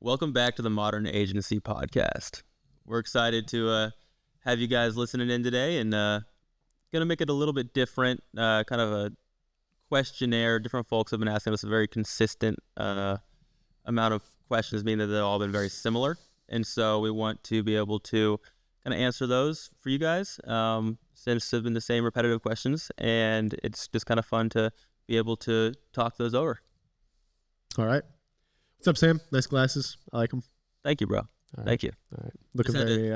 Welcome back to the Modern Agency Podcast. We're excited to have you guys listening in today, and going to make it a little bit different, kind of a questionnaire. Different folks have been asking us a very consistent amount of questions, meaning that they've all been very similar. And so we want to be able to kind of answer those for you guys, since they've been the same repetitive questions, and it's just kind of fun to be able to talk those over. All right. What's up, Sam? Nice glasses. I like them. Thank you, bro. Right. Thank you. All right. Looking very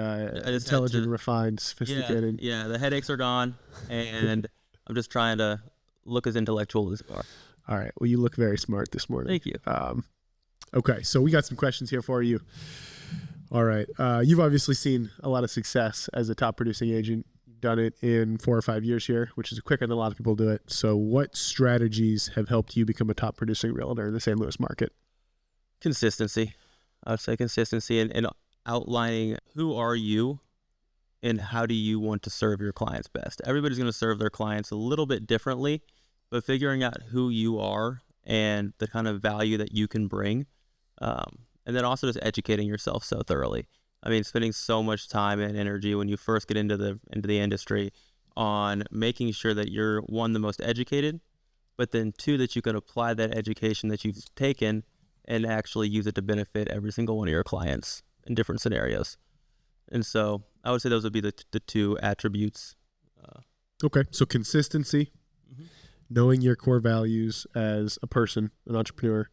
intelligent, refined, sophisticated. Yeah, the headaches are gone, and I'm just trying to look as intellectual as you are. All right. Well, you look very smart this morning. Thank you. Okay, so we got some questions here for you. All right. You've obviously seen a lot of success as a top producing agent. You've done it in 4 or 5 years here, which is quicker than a lot of people do it. So what strategies have helped you become a top producing realtor in the St. Louis market? Consistency. I would say consistency and outlining who are you and how do you want to serve your clients best. Everybody's going to serve their clients a little bit differently, but figuring out who you are and the kind of value that you can bring, and then also just educating yourself so thoroughly. I mean, spending so much time and energy when you first get into the industry on making sure that you're, one, the most educated, but then two, that you can apply that education that you've taken and actually use it to benefit every single one of your clients in different scenarios. And so I would say those would be the two attributes. Okay, so consistency, knowing your core values as a person, an entrepreneur,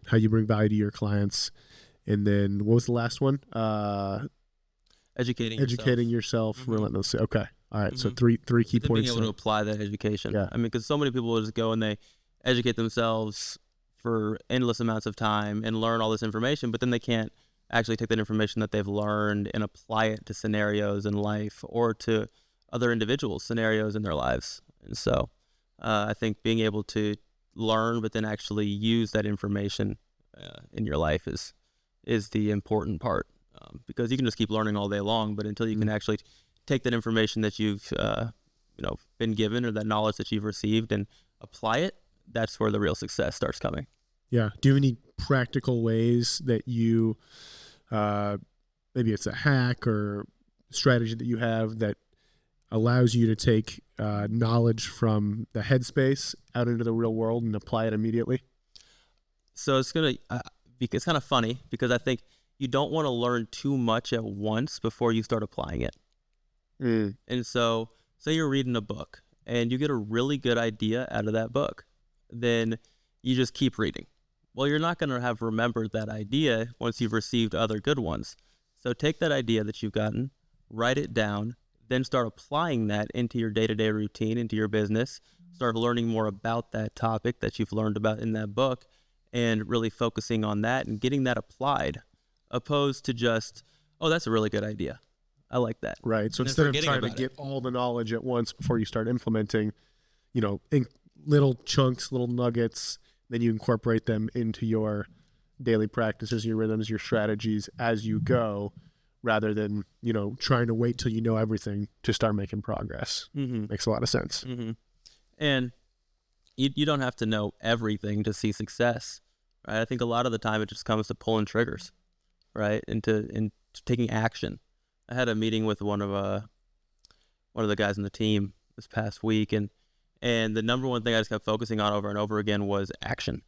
how you bring value to your clients, and then what was the last one? Educating yourself relentlessly. Okay, all right. So three key points. Being able to apply that education. Yeah. I mean, because so many people will just go and they educate themselves for endless amounts of time and learn all this information, but then they can't actually take that information that they've learned and apply it to scenarios in life or to other individuals' scenarios in their lives. And so I think being able to learn but then actually use that information in your life is the important part, because you can just keep learning all day long, but until you can actually take that information that you've been given or that knowledge that you've received and apply it, that's where the real success starts coming. Yeah. Do you have any practical ways that you, maybe it's a hack or strategy that you have that allows you to take knowledge from the headspace out into the real world and apply it immediately? So it's kind of funny because I think you don't want to learn too much at once before you start applying it. And so say you're reading a book and you get a really good idea out of that book, then you just keep reading. Well, you're not going to have remembered that idea once you've received other good ones. So take that idea that you've gotten, write it down, then start applying that into your day-to-day routine, into your business, start learning more about that topic that you've learned about in that book and really focusing on that and getting that applied, opposed to just, oh, that's a really good idea. I like that. Right. So instead of trying to get all the knowledge at once before you start implementing, in little chunks, little nuggets, then you incorporate them into your daily practices, your rhythms, your strategies as you go, rather than, trying to wait till you know everything to start making progress. Makes a lot of sense. And you don't have to know everything to see success, right? I think a lot of the time it just comes to pulling triggers, right? And taking action. I had a meeting with one of the guys on the team this past week, and the number one thing I just kept focusing on over and over again was action.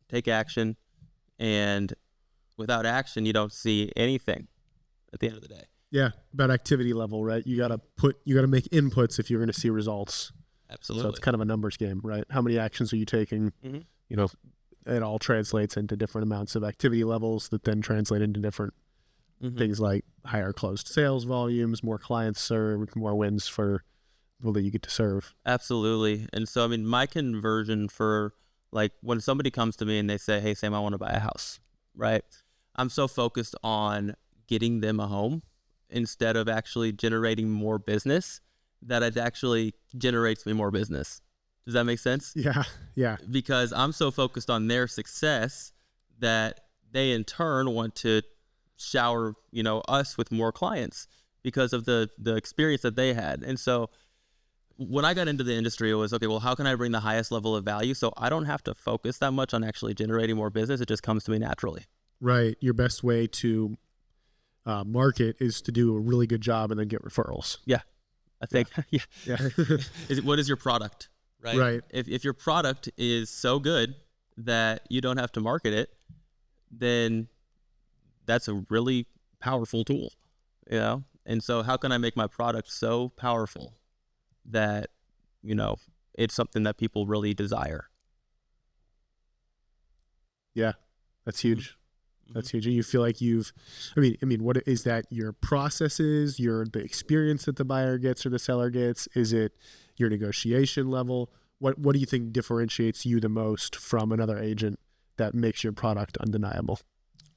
Take action, and without action, you don't see anything at the end of the day. Yeah, about activity level, right? You gotta make inputs if you're going to see results. Absolutely. So it's kind of a numbers game, right? How many actions are you taking? It all translates into different amounts of activity levels that then translate into different things like higher closed sales volumes, more clients served, more wins for people that you get to serve. Absolutely. And so, I mean, my conversion for, like, when somebody comes to me and they say, hey, Sam, I want to buy a house, right? I'm so focused on getting them a home instead of actually generating more business that it actually generates me more business. Does that make sense? Yeah. Because I'm so focused on their success that they in turn want to shower, us with more clients because of the experience that they had. And so when I got into the industry, it was, okay, well, how can I bring the highest level of value so I don't have to focus that much on actually generating more business? It just comes to me naturally. Right. Your best way to market is to do a really good job and then get referrals. Yeah, I think. Yeah. Yeah. What is your product, right? Right. If your product is so good that you don't have to market it, then that's a really powerful tool, you know? And so how can I make my product so powerful that, it's something that people really desire? Yeah. That's huge. Mm-hmm. That's huge. And you feel like what is that? Your processes, the experience that the buyer gets or the seller gets? Is it your negotiation level? What do you think differentiates you the most from another agent that makes your product undeniable?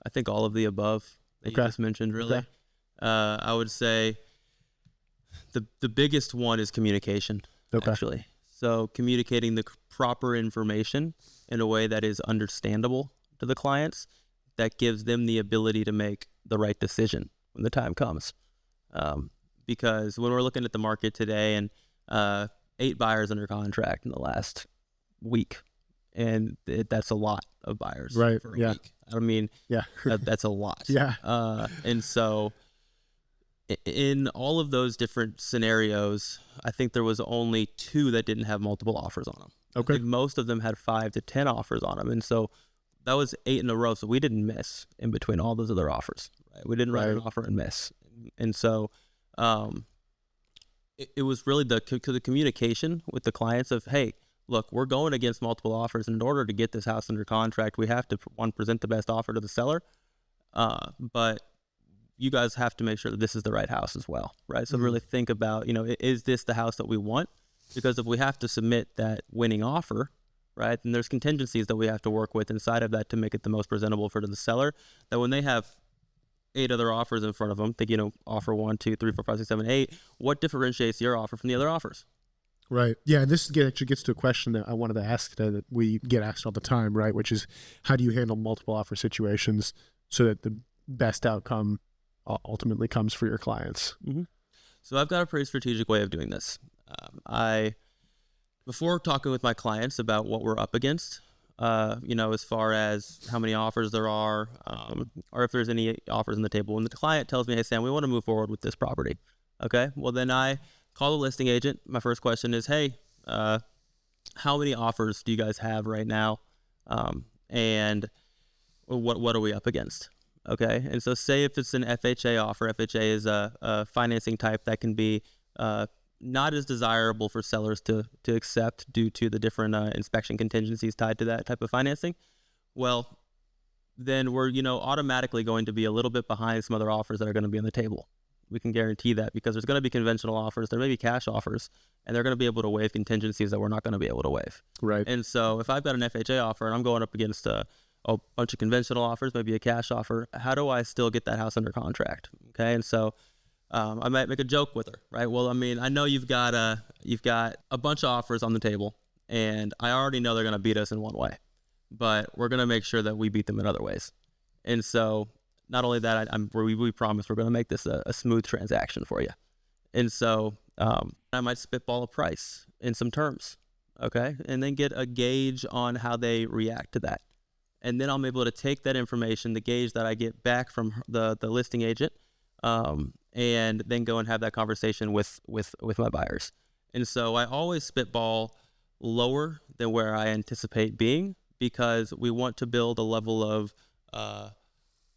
I think all of the above that you just mentioned, really. Okay. I would say the biggest one is communication, actually. So communicating the proper information in a way that is understandable to the clients, that gives them the ability to make the right decision when the time comes. Because when we're looking at the market today, and 8 buyers under contract in the last week, and that's a lot of buyers for a week. I mean, that's a lot. Yeah. And so in all of those different scenarios, I think there was only 2 that didn't have multiple offers on them. Okay. I think most of them had 5 to 10 offers on them. And so that was 8 in a row. So we didn't miss in between all those other offers. Right? We didn't write an offer and miss. And so it was really the communication with the clients of, hey, look, we're going against multiple offers. And in order to get this house under contract, we have to, present the best offer to the seller. But you guys have to make sure that this is the right house as well, right? So really think about, is this the house that we want? Because if we have to submit that winning offer, right, then there's contingencies that we have to work with inside of that to make it the most presentable for the seller, that when they have 8 other offers in front of them, think, offer 1, 2, 3, 4, 5, 6, 7, 8, what differentiates your offer from the other offers? Right. Yeah. And this actually gets to a question that I wanted to ask today that we get asked all the time, right? Which is, how do you handle multiple offer situations so that the best outcome ultimately comes for your clients? Mm-hmm. So I've got a pretty strategic way of doing this. Before talking with my clients about what we're up against, as far as how many offers there are, or if there's any offers on the table, when the client tells me, hey, Sam, we want to move forward with this property. Okay, well, then I call the listing agent. My first question is, hey, how many offers do you guys have right now? And what are we up against? Okay, and so say if it's an FHA offer, FHA is a financing type that can be not as desirable for sellers to accept due to the different inspection contingencies tied to that type of financing. Well, then we're automatically going to be a little bit behind some other offers that are going to be on the table. We can guarantee that, because there's going to be conventional offers, there may be cash offers, and they're going to be able to waive contingencies that we're not going to be able to waive. Right. And so if I've got an FHA offer and I'm going up against a bunch of conventional offers, maybe a cash offer, how do I still get that house under contract? Okay, and so I might make a joke with her, right? Well, I mean, I know you've got a bunch of offers on the table, and I already know they're going to beat us in one way, but we're going to make sure that we beat them in other ways. And so not only that, we promise we're going to make this a smooth transaction for you. And so I might spitball a price in some terms, okay, and then get a gauge on how they react to that. And then I'm able to take that information, the gauge that I get back from the listing agent, and then go and have that conversation with my buyers. And so I always spitball lower than where I anticipate being, because we want to build a level of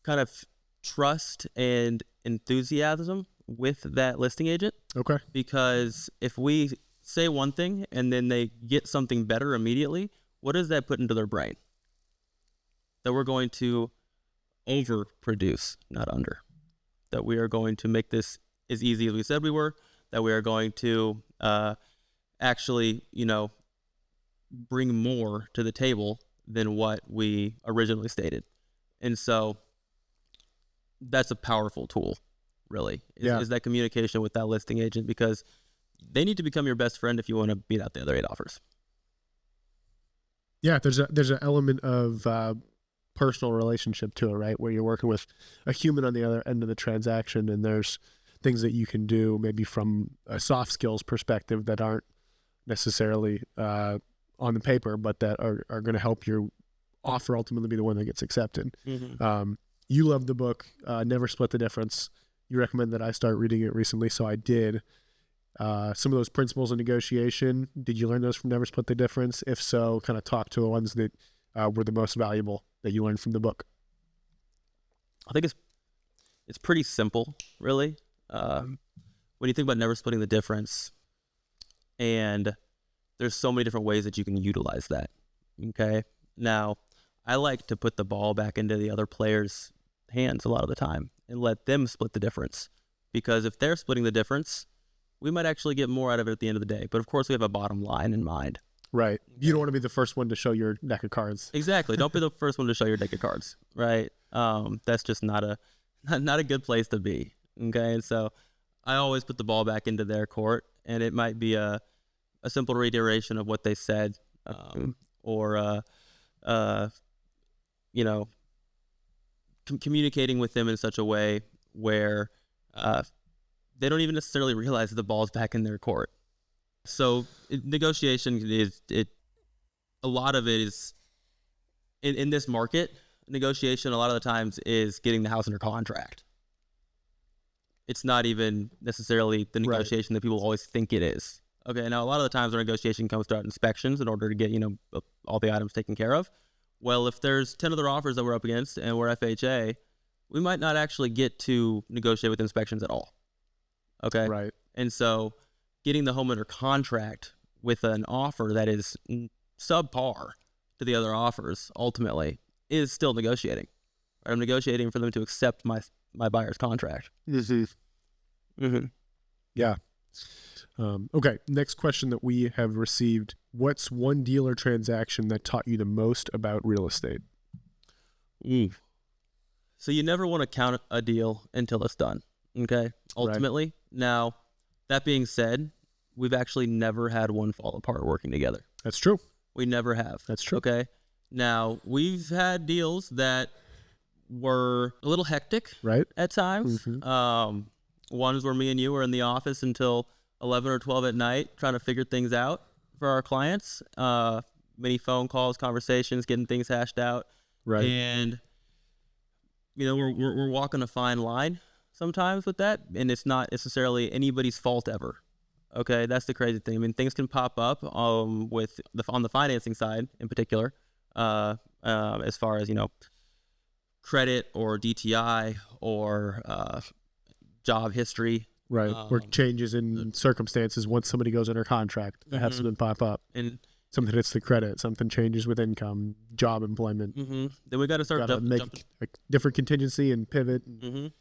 kind of trust and enthusiasm with that listing agent. Okay. Because if we say one thing and then they get something better immediately, what does that put into their brain? That we're going to overproduce, not under. That we are going to make this as easy as we said we were. That we are going to actually, bring more to the table than what we originally stated. And so that's a powerful tool, really, is that communication with that listing agent, because they need to become your best friend if you want to beat out the other 8 offers. Yeah, there's an element of personal relationship to it, right? Where you're working with a human on the other end of the transaction, and there's things that you can do maybe from a soft skills perspective that aren't necessarily on the paper, but that are going to help you offer ultimately be the one that gets accepted. Mm-hmm. You love the book, Never Split the Difference. You recommend that I start reading it recently, so I did. Some of those principles of negotiation, did you learn those from Never Split the Difference? If so, kind of talk to the ones that were the most valuable that you learned from the book. I think it's pretty simple, really. When you think about never splitting the difference, and there's so many different ways that you can utilize that. Okay. Now, I like to put the ball back into the other player's hands a lot of the time and let them split the difference. Because if they're splitting the difference, we might actually get more out of it at the end of the day. But of course, we have a bottom line in mind. Right. You don't want to be the first one to show your deck of cards. Exactly. Don't be the first one to show your deck of cards. Right. That's just not a good place to be. Okay. And so I always put the ball back into their court, and it might be a simple reiteration of what they said, or communicating with them in such a way where they don't even necessarily realize that the ball's back in their court. So negotiation a lot of it is in this market. Negotiation a lot of the times is getting the house under contract. It's not even necessarily the negotiation that people always think it is. Okay, now a lot of the times our negotiation comes throughout inspections in order to get all the items taken care of. Well, if there's 10 other offers that we're up against and we're FHA, we might not actually get to negotiate with inspections at all. Okay? Right. And so getting the home under contract with an offer that is subpar to the other offers ultimately is still negotiating. I'm negotiating for them to accept my buyer's contract. Mm-hmm. Mm-hmm. Yeah. Okay. Next question that we have received. What's one deal or transaction that taught you the most about real estate? So you never want to count a deal until it's done. Okay. Ultimately. Right. Now, that being said, we've actually never had one fall apart working together. That's true. We never have. That's true. Okay. Now, we've had deals that were a little hectic, right, at times. Mm-hmm. Ones where me and you were in the office until 11 or 12 at night trying to figure things out for our clients. Many phone calls, conversations, getting things hashed out. Right. And, we're walking a fine line sometimes with that, and it's not necessarily anybody's fault ever. Okay, that's the crazy thing. I mean, things can pop up on the financing side in particular, as far as credit or DTI or job history, right? Or changes in circumstances once somebody goes under contract. That have something pop up, and something hits the credit, something changes with income, job employment. Mm-hmm. Then we got to start make a different contingency and pivot. And,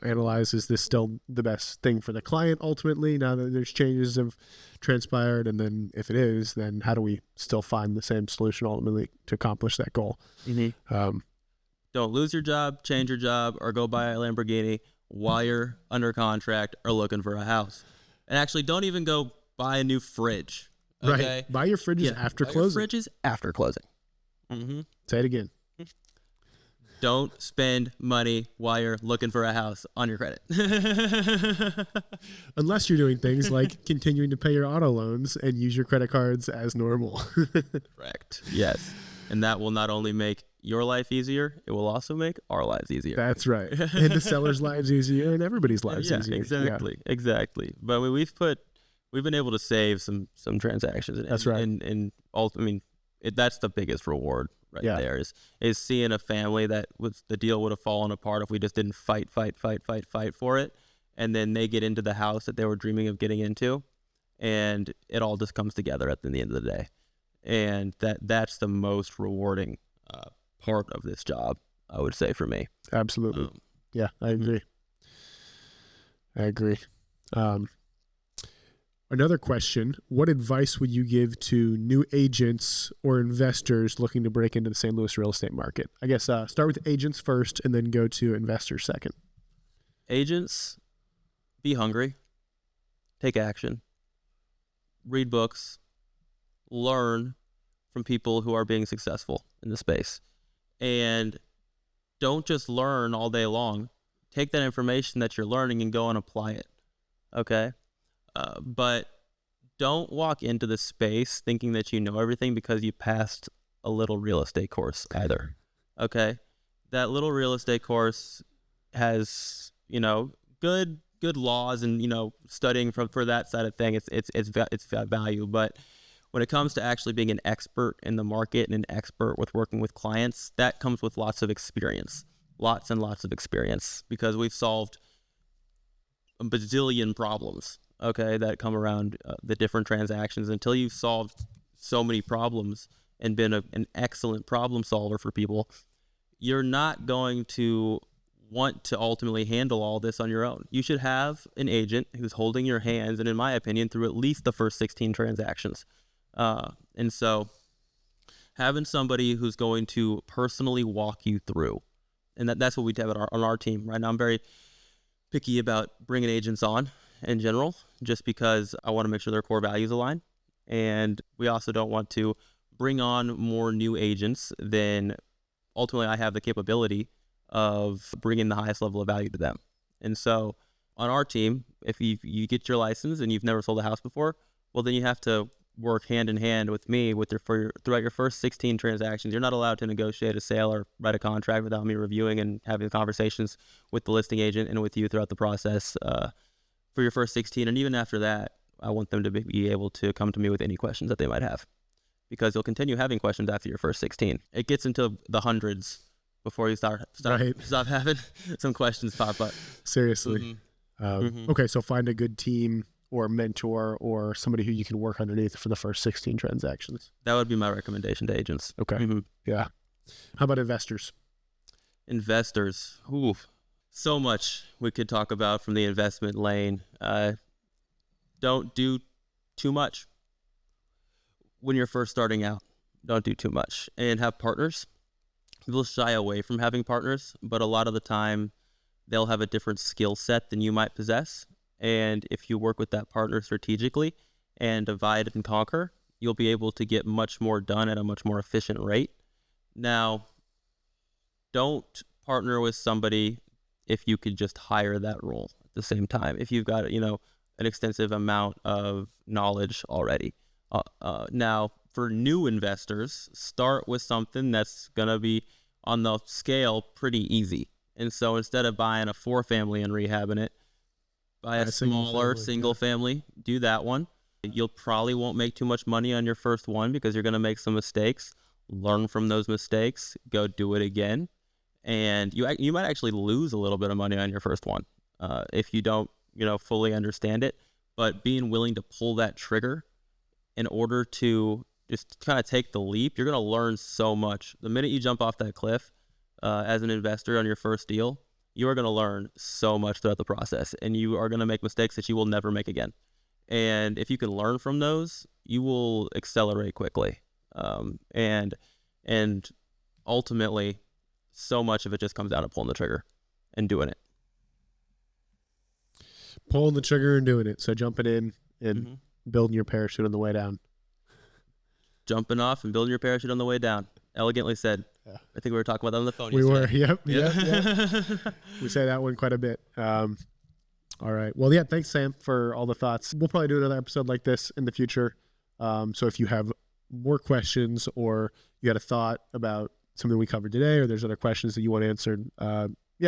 analyze, is this still the best thing for the client ultimately now that there's changes have transpired? And then if it is, then how do we still find the same solution ultimately to accomplish that goal? Mm-hmm. Don't lose your job, change your job, or go buy a Lamborghini while you're under contract or looking for a house. And actually, don't even go buy a new fridge. Okay? Right. Buy your fridges after closing. Fridges after closing. Mm-hmm. Say it again. Don't spend money while you're looking for a house on your credit. Unless you're doing things like continuing to pay your auto loans and use your credit cards as normal. Correct. Yes. And that will not only make your life easier, it will also make our lives easier. That's right. And the seller's lives easier and everybody's lives easier. Exactly. Yeah. Exactly. But we've been able to save some transactions. That's right. And that's the biggest reward. Right there is seeing a family that the deal would have fallen apart if we just didn't fight for it, and then they get into the house that they were dreaming of getting into, and it all just comes together at the end of the day, and that's the most rewarding part of this job, I would say, for me. Absolutely. Yeah, I agree. I agree. Another question, what advice would you give to new agents or investors looking to break into the St. Louis real estate market? I guess start with agents first and then go to investors second. Agents, be hungry, take action, read books, learn from people who are being successful in the space. And don't just learn all day long. Take that information that you're learning and go and apply it. Okay? But don't walk into the space thinking that you know everything because you passed a little real estate course either. Okay, that little real estate course has, good laws, and studying for that side of thing, it's value. But when it comes to actually being an expert in the market and an expert with working with clients, that comes with lots of experience, lots and lots of experience, because we've solved a bazillion problems, okay, that come around the different transactions. Until you've solved so many problems and been an excellent problem solver for people, you're not going to want to ultimately handle all this on your own. You should have an agent who's holding your hands, and in my opinion, through at least the first 16 transactions. And so having somebody who's going to personally walk you through, and that's what we have on our team right now. I'm very picky about bringing agents on in general, just because I want to make sure their core values align. And we also don't want to bring on more new agents than ultimately I have the capability of bringing the highest level of value to them. And so on our team, if you get your license and you've never sold a house before, well, then you have to work hand in hand with me throughout your first 16 transactions. You're not allowed to negotiate a sale or write a contract without me reviewing and having conversations with the listing agent and with you throughout the process for your first 16. And even after that, I want them to be able to come to me with any questions that they might have, because you'll continue having questions after your first 16. It gets into the hundreds before you stop having some questions pop up. Seriously. Okay, so find a good team or mentor or somebody who you can work underneath for the first 16 transactions. That would be my recommendation to agents. Okay. Yeah. How about investors? Investors. Ooh, so much we could talk about from the investment lane. Don't do too much. When you're first starting out, don't do too much. And have partners. People shy away from having partners, but a lot of the time they'll have a different skill set than you might possess. And if you work with that partner strategically and divide and conquer, you'll be able to get much more done at a much more efficient rate. Now, don't partner with somebody if you could just hire that role at the same time, if you've got, an extensive amount of knowledge already. Now, for new investors, start with something that's going to be on the scale pretty easy. And so instead of buying a 4-family and rehabbing it, buy a smaller single family, do that one. You'll probably won't make too much money on your first one because you're going to make some mistakes. Learn from those mistakes, go do it again. And you might actually lose a little bit of money on your first one if you don't, fully understand it. But being willing to pull that trigger in order to just kind of take the leap, you're going to learn so much. The minute you jump off that cliff as an investor on your first deal, you are going to learn so much throughout the process, and you are going to make mistakes that you will never make again. And if you can learn from those, you will accelerate quickly. And ultimately, so much of it just comes down to pulling the trigger and doing it. Pulling the trigger and doing it. So jumping in and building your parachute on the way down. Jumping off and building your parachute on the way down. Elegantly said. Yeah. I think we were talking about that on the phone. We were. Yep. We say that one quite a bit. All right. Well, yeah, thanks, Sam, for all the thoughts. We'll probably do another episode like this in the future. So if you have more questions or you had a thought about something we covered today, or there's other questions that you want answered,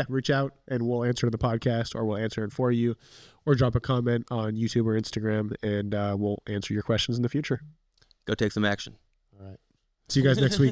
reach out and we'll answer in the podcast, or we'll answer it for you, or drop a comment on YouTube or Instagram, and we'll answer your questions in the future. Go take some action. All right. See you guys next week.